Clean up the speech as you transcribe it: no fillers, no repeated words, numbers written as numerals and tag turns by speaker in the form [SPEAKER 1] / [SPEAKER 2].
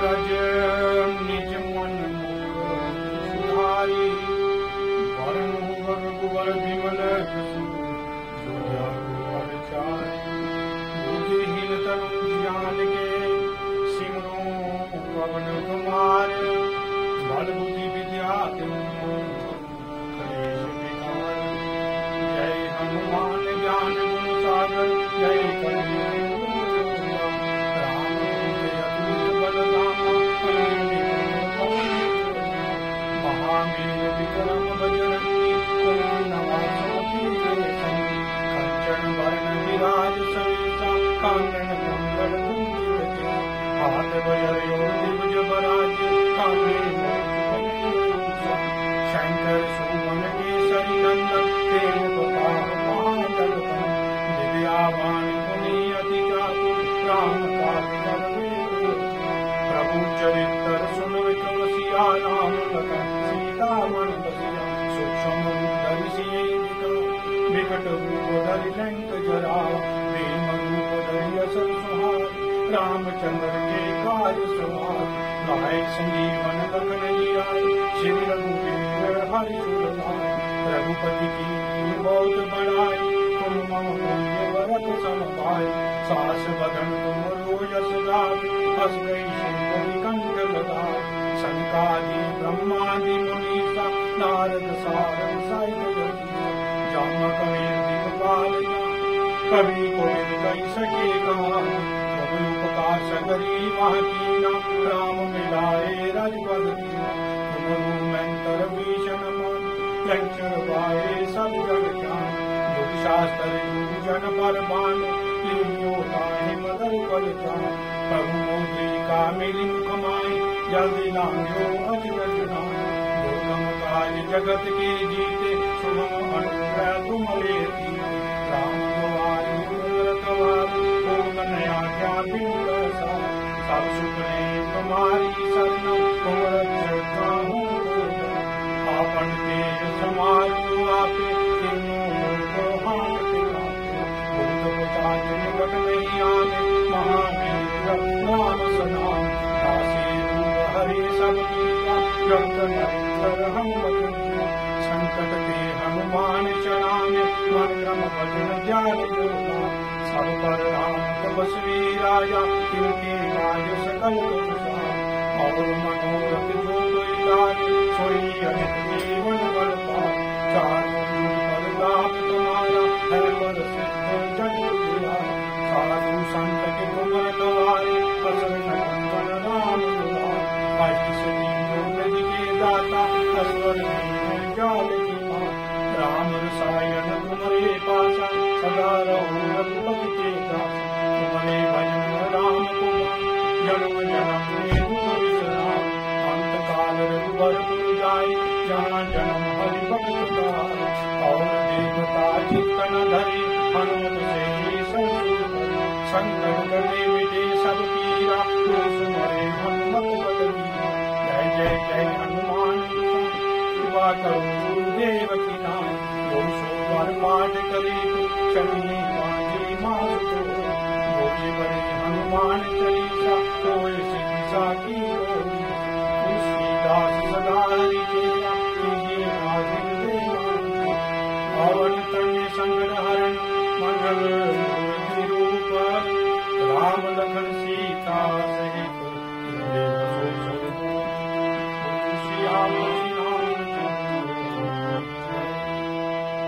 [SPEAKER 1] रज निज मन सुधारी वरण रघुवर विमल बुद्धिहीन तनु ज्ञान के सिमरो पवन कुमार बल बुद्धि विद्या जय हनुमान ज्ञान गुण सागर जय महावीर विक्रम बजरंगी कंचन वर्ण विराज सवेसा कानन कुंडल हाथ बजर दिवज बराज काले शंकर सुमन केसरी नंदन तेज प्रताप दिव्यावान पुनि अति चातुर राम काज प्रभु चरित्र सुन विक्रम सिया राम लखन सीता मन बसिया सूक्ष्म धरि विकट रूप धरि लंक जरा भीम रूप धरि असुर संहार रामचंद्र के कार्य सवार लाए संजीवन लखन जियाए श्री रघुवीर हरि रघुपति की बहुत बड़ाई तुम मम पुण्य व्रत सम पाए सास बदन तुम रोयस गावे हस गई सुंदरी कंठ लगाए सनकादि ब्रह्मादि मुनीसा नारद सारद सहित जाम कबीर दिगपाल कवि कोविद कई सके कहा प्रभु उपकाश गरीब कीना राम मिलाए राजपद तुम मंत्र भीषण मन लक्षण पाए सब जग जान दुख शास्त्र जन पर बान लियो ताहि मदन बल जान प्रभु मोदिका मिली मुख माए जल्दी लांघो अजगर नाम दुर्गम काज जगत के जीते शुभम अनुग्रह तुम लेती राम द्वारे पूर्ण नया क्या बिंद सब सुखने तुम्हारी शरण तुम रक्षा हूँ आपन तेज समाजु आपे तीनों लोग हाथ दिखाते भूत पिशाच निकट नहीं आने महावीर नाम सनाम दासी रूप हरि सब कीरा जग नर हम बदलिया संकट के हनुमान चढ़ाने मन क्रम भजन ध्यान योगा सब पर राम तपस्वी राजा तिनके राज सकल और मनोरथ जो लागे सोई अनित जीवन बल पाए चारों पर लाभ तुम्हारा है पर सिद्ध जग दिया साधु संत के कुमर द्वारे फसल कंचन राम दुलारे पाई सदी नदी के दाता असवर जाल की माँ राम रसायन तुम्हारे पासा सदा रहो रघुपति के दास तुम्हारे भजन राम कुमार जन्म जन्म में विश्राम अंत काल रघुवर पुर जाए जहाँ जन्म हरि भक्त गाए और देवता चित्तन धरे हनुमत से संसूर संकट गले मिटे सब पीरा सुमरे हनुमत बलवीरा जय जय जय हनुमान कृपा करो गुरुदेव की नाम जो सोमवार पाठ करे शनि पांचवी मास को बोले बड़े हनुमान चालीसा कोई शिक्षा की होगी तुलसीदास सदा हरि चेला कीजिए हाजिर देवा पवन तन्य संकट हरण मंगल मूर्ति रूप राम लखन सीता सहित श्याम